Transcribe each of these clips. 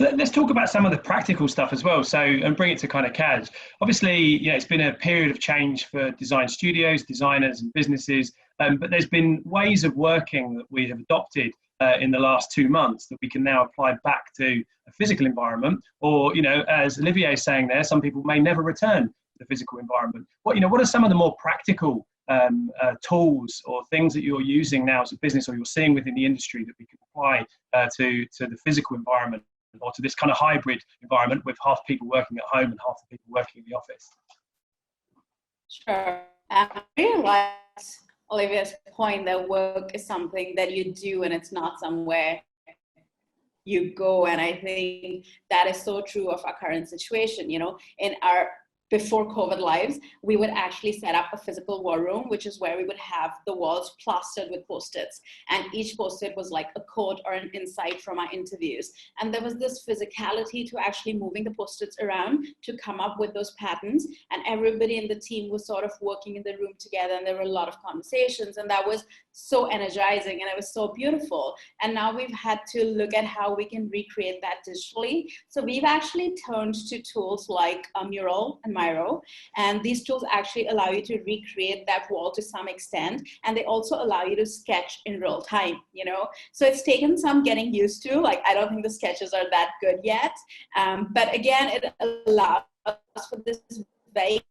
Let's talk about some of the practical stuff as well. So, and bring it to kind of CAD. Obviously, it's been a period of change for design studios, designers, and businesses. But there's been ways of working that we have adopted in the last 2 months that we can now apply back to a physical environment. Or, as Olivier is saying there, some people may never return to the physical environment. What are some of the more practical tools or things that you're using now as a business, or you're seeing within the industry that we can apply to the physical environment, or to this kind of hybrid environment with half people working at home and half the people working in the office? Sure. I really like Olivia's point that work is something that you do and it's not somewhere you go. And I think that is so true of our current situation. In our before COVID lives, we would actually set up a physical war room, which is where we would have the walls plastered with Post-its. And each Post-it was like a quote or an insight from our interviews. And there was this physicality to actually moving the Post-its around to come up with those patterns. And everybody in the team was sort of working in the room together. And there were a lot of conversations. And that was so energizing and it was so beautiful. And now we've had to look at how we can recreate that digitally. So we've actually turned to tools like Mural and Miro, and these tools actually allow you to recreate that wall to some extent, and they also allow you to sketch in real time, So it's taken some getting used to. Like, I don't think the sketches are that good yet, but again, it allows for this very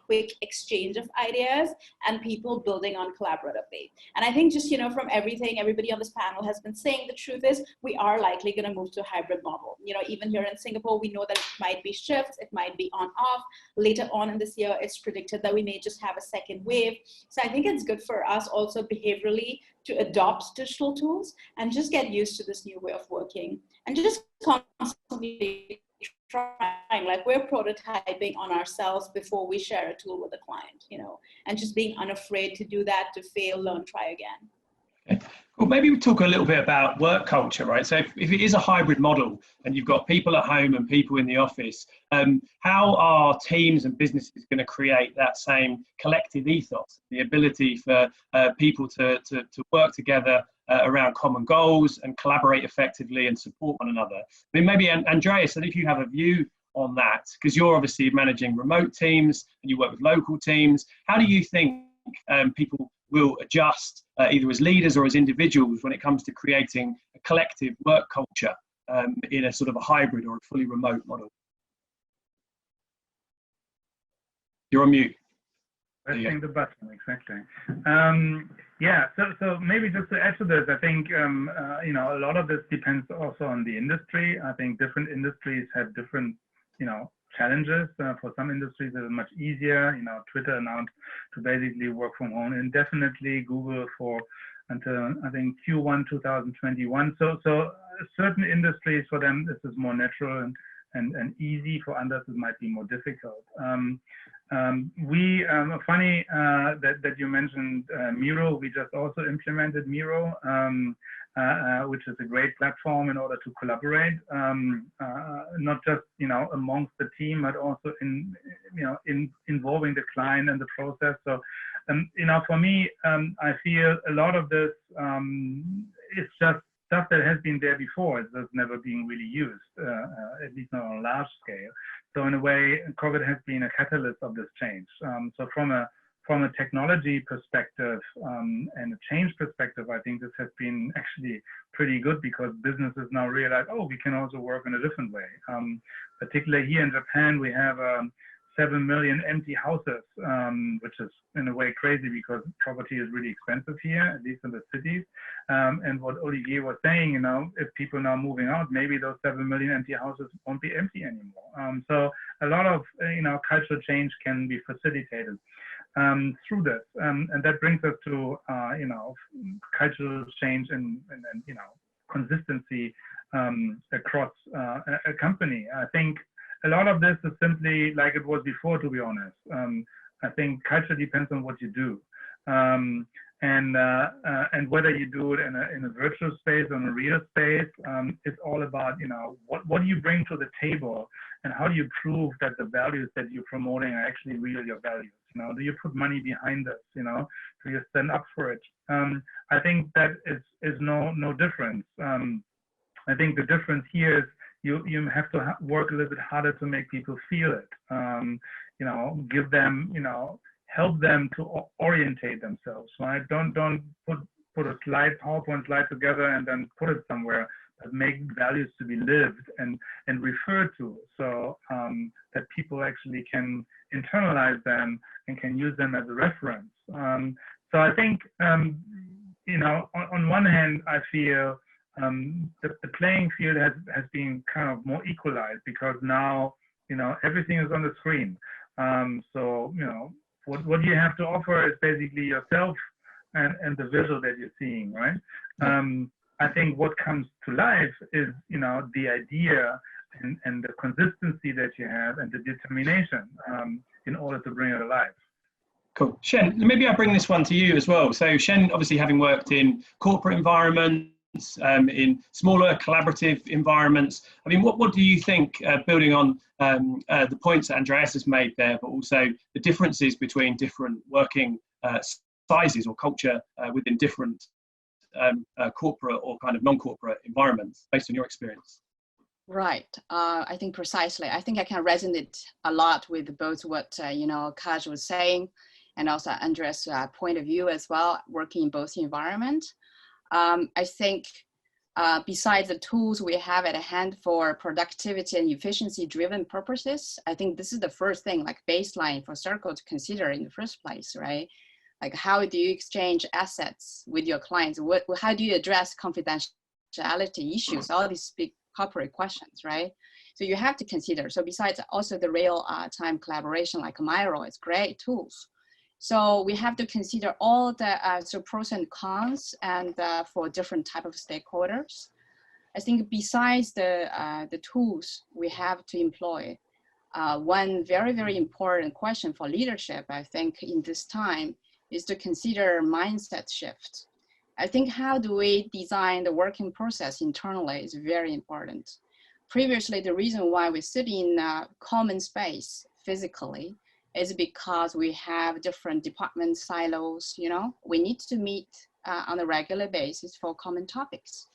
quick exchange of ideas and people building on collaboratively. And I think just, from everything everybody on this panel has been saying, the truth is we are likely going to move to a hybrid model. Even here in Singapore, we know that it might be shifts, it might be on off. Later on in this year, it's predicted that we may just have a second wave. So I think it's good for us also behaviorally to adopt digital tools and just get used to this new way of working and just constantly trying, like we're prototyping on ourselves before we share a tool with a client, and just being unafraid to do that, to fail, learn, try again. Okay. Well, maybe we talk a little bit about work culture, right? So if it is a hybrid model and you've got people at home and people in the office, how are teams and businesses going to create that same collective ethos, the ability for people to work together around common goals and collaborate effectively and support one another? I mean, maybe Andreas, if you have a view on that, because you're obviously managing remote teams and you work with local teams, how do you think people will adjust either as leaders or as individuals when it comes to creating a collective work culture in a sort of a hybrid or a fully remote model? You're on mute. Pressing the button, exactly. Yeah, so maybe just to add to this, I think, a lot of this depends also on the industry. I think different industries have different, challenges. For some industries, it is much easier. Twitter announced to basically work from home indefinitely, Google until I think Q1 2021. So certain industries, for them, this is more natural and easy. For others, it might be more difficult. Funny that you mentioned Miro. We just also implemented Miro, which is a great platform in order to collaborate, not just amongst the team, but also involving the client in the process. So for me, I feel a lot of this is just stuff that has been there before. It's just never being really used, at least not on a large scale. So in a way, COVID has been a catalyst of this change. So from a technology perspective and a change perspective, I think this has been actually pretty good because businesses now realize, oh, we can also work in a different way. Particularly here in Japan, we have 7 million empty houses, which is in a way crazy because property is really expensive here, at least in the cities. And what Olivier was saying, if people now moving out, maybe those 7 million empty houses won't be empty anymore. So a lot of cultural change can be facilitated through this, and that brings us to cultural change and consistency across a company. I think a lot of this is simply like it was before, to be honest. I think culture depends on what you do, and whether you do it in a virtual space or in a real space. It's all about what do you bring to the table, and how do you prove that the values that you're promoting are actually really your values. Do you put money behind this? Do you stand up for it? I think that is no difference. I think the difference here is you have to work a little bit harder to make people feel it. You know, give them, you know, help them to orientate themselves. Right? Don't put a PowerPoint slide together and then put it somewhere. But make values to be lived and referred to, so that people actually can internalize them and can use them as a reference. So I think, you know, on one hand, I feel the playing field has been kind of more equalized, because now, you know, everything is on the screen. So, you know, what you have to offer is basically yourself and the visual that you're seeing, right? I think what comes to life is, you know, the idea and the consistency that you have and the determination in order to bring it alive. Cool. Shen, maybe I bring this one to you as well. So Shen, obviously having worked in corporate environments, in smaller collaborative environments, I mean, what do you think, building on the points that Andreas has made there, but also the differences between different working sizes or culture within different corporate or kind of non-corporate environments, based on your experience? Right. I think precisely. I think I can resonate a lot with both what you know, Kaj was saying, and also Andreas' point of view as well, working in both environments. I think besides the tools we have at hand for productivity and efficiency-driven purposes, I think this is the first thing, like baseline for Circle to consider in the first place, right? Like, how do you exchange assets with your clients? How do you address confidentiality issues? All these big corporate questions, right? So you have to consider. So besides also the real-time collaboration like Miro, it's great tools. So we have to consider all the so pros and cons, and for different type of stakeholders. I think besides the tools we have to employ, one very, very important question for leadership, I think, in this time, is to consider mindset shift. I think how do we design the working process internally is very important. Previously, the reason why we sit in a common space physically is because we have different department silos, you know, we need to meet on a regular basis for common topics.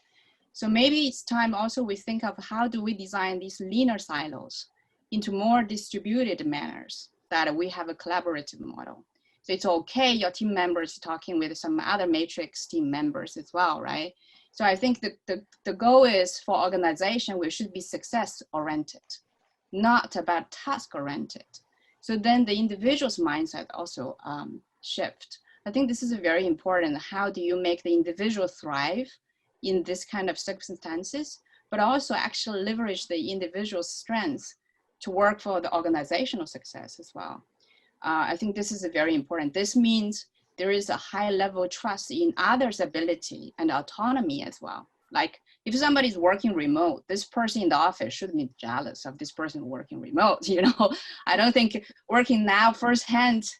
So maybe it's time also we think of how do we design these leaner silos into more distributed manners, that we have a collaborative model. So it's okay, your team members talking with some other matrix team members as well, right? So I think the goal is for organization, we should be success oriented, not about task oriented. So then the individual's mindset also shift. I think this is very important. How do you make the individual thrive in this kind of circumstances, but also actually leverage the individual's strengths to work for the organizational success as well. I think this is very important. This means there is a high level of trust in others' ability and autonomy as well. Like if somebody's working remote, this person in the office shouldn't be jealous of this person working remote, you know? I don't think working now firsthand,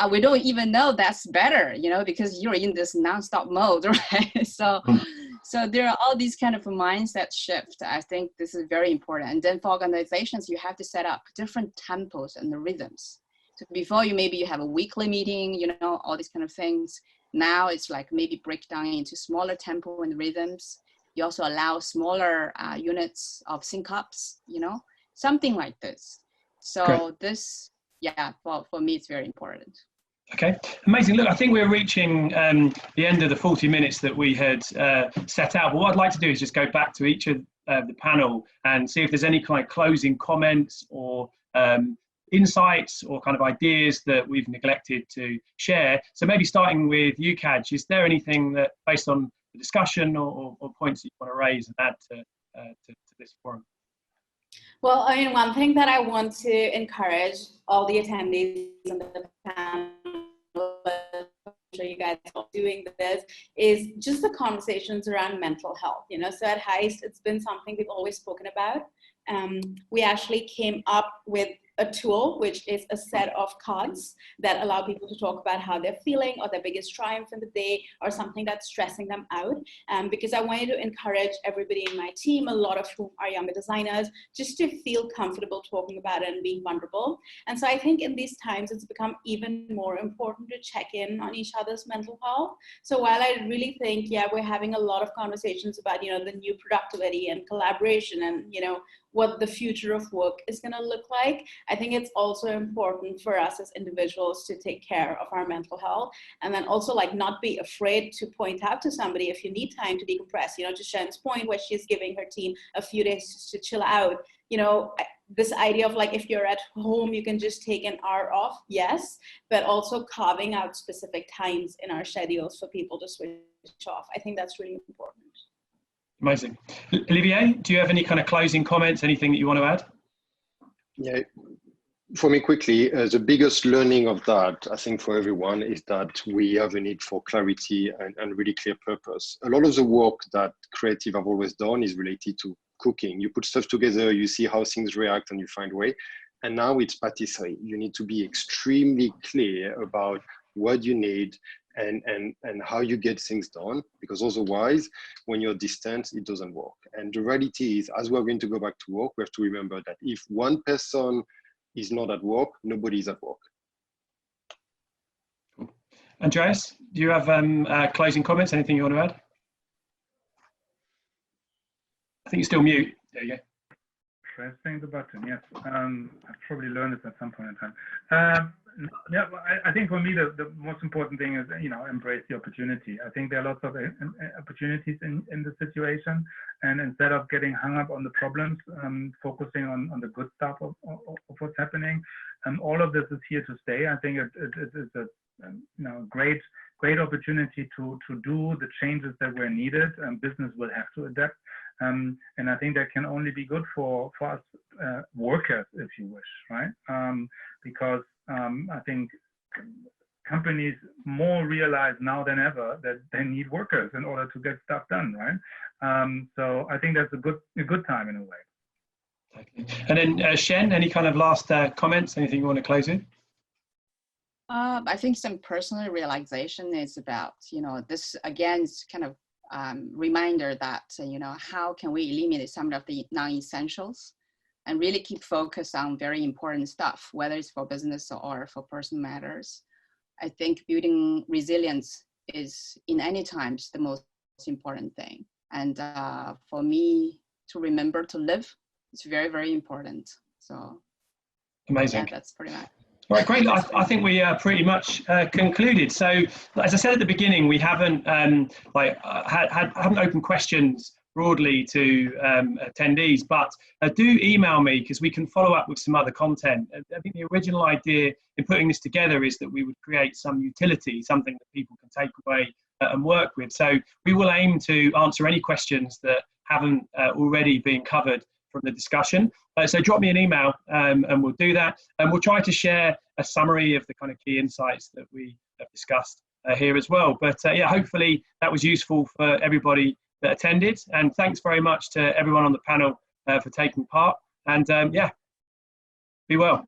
we don't even know that's better, you know, because you're in this nonstop mode, right? So there are all these kind of mindset shift. I think this is very important. And then for organizations, you have to set up different tempos and rhythms. So before maybe you have a weekly meeting, you know, all these kind of things. Now it's like maybe break down into smaller tempo and rhythms. You also allow smaller units of sync-ups, you know, something like this. So great. This, yeah, for me, it's very important. Okay, amazing. Look, I think we're reaching the end of the 40 minutes that we had set out. But what I'd like to do is just go back to each of the panel and see if there's any kind of closing comments or insights or kind of ideas that we've neglected to share. So maybe starting with you, Kaj, is there anything that, based on the discussion or points that you want to raise and add to this forum? Well, I mean, one thing that I want to encourage all the attendees on the panel, I'm sure you guys are doing this, is just the conversations around mental health. You know, so at Heist, it's been something we've always spoken about. We actually came up with a tool, which is a set of cards that allow people to talk about how they're feeling or their biggest triumph in the day or something that's stressing them out. Because I wanted to encourage everybody in my team, a lot of whom are younger designers, just to feel comfortable talking about it and being vulnerable. And so I think in these times, it's become even more important to check in on each other's mental health. So while I really think, yeah, we're having a lot of conversations about, you know, the new productivity and collaboration and, you know, what the future of work is going to look like, I think it's also important for us as individuals to take care of our mental health, and then also like not be afraid to point out to somebody if you need time to decompress. You know, to Shen's point, where she's giving her team a few days just to chill out. You know, this idea of like, if you're at home, you can just take an hour off, yes, but also carving out specific times in our schedules for people to switch off. I think that's really important. Amazing. Olivier, do you have any kind of closing comments, anything that you want to add? Yeah, for me quickly, the biggest learning of that, I think for everyone, is that we have a need for clarity and really clear purpose. A lot of the work that creative have always done is related to cooking. You put stuff together, you see how things react and you find a way. And now it's patisserie. You need to be extremely clear about what you need and how you get things done, because otherwise, when you're distant, it doesn't work. And the reality is, as we're going to go back to work, we have to remember that if one person is not at work, nobody is at work. Andreas, do you have closing comments? Anything you want to add? I think you're still mute. There you go. Pressing the button, yes. I've probably learned it at some point in time. Yeah, I think for me, the most important thing is, you know, embrace the opportunity. I think there are lots of opportunities in the situation. And instead of getting hung up on the problems, focusing on the good stuff of what's happening. All of this is here to stay. I think it's a you know, great opportunity to do the changes that were needed, and business will have to adapt. And I think that can only be good for us workers, if you wish, right? Because I think companies more realize now than ever that they need workers in order to get stuff done, right? So I think that's a good time in a way. And then Shen, any kind of last comments? Anything you want to close with? I think some personal realization is about, you know, this again is kind of reminder that, you know, how can we eliminate some of the non-essentials and really keep focus on very important stuff, whether it's for business or for personal matters. I think building resilience is in any times the most important thing. And for me to remember to live, it's very, very important. So amazing. Yeah, that's pretty much. All right, great. I think we are pretty much concluded. So, as I said at the beginning, we haven't haven't opened questions broadly to attendees, but do email me because we can follow up with some other content. I think the original idea in putting this together is that we would create some utility, something that people can take away and work with. So we will aim to answer any questions that haven't already been covered from the discussion. So drop me an email and we'll do that. And we'll try to share a summary of the kind of key insights that we have discussed here as well. But yeah, hopefully that was useful for everybody that attended. And thanks very much to everyone on the panel for taking part. And yeah, be well.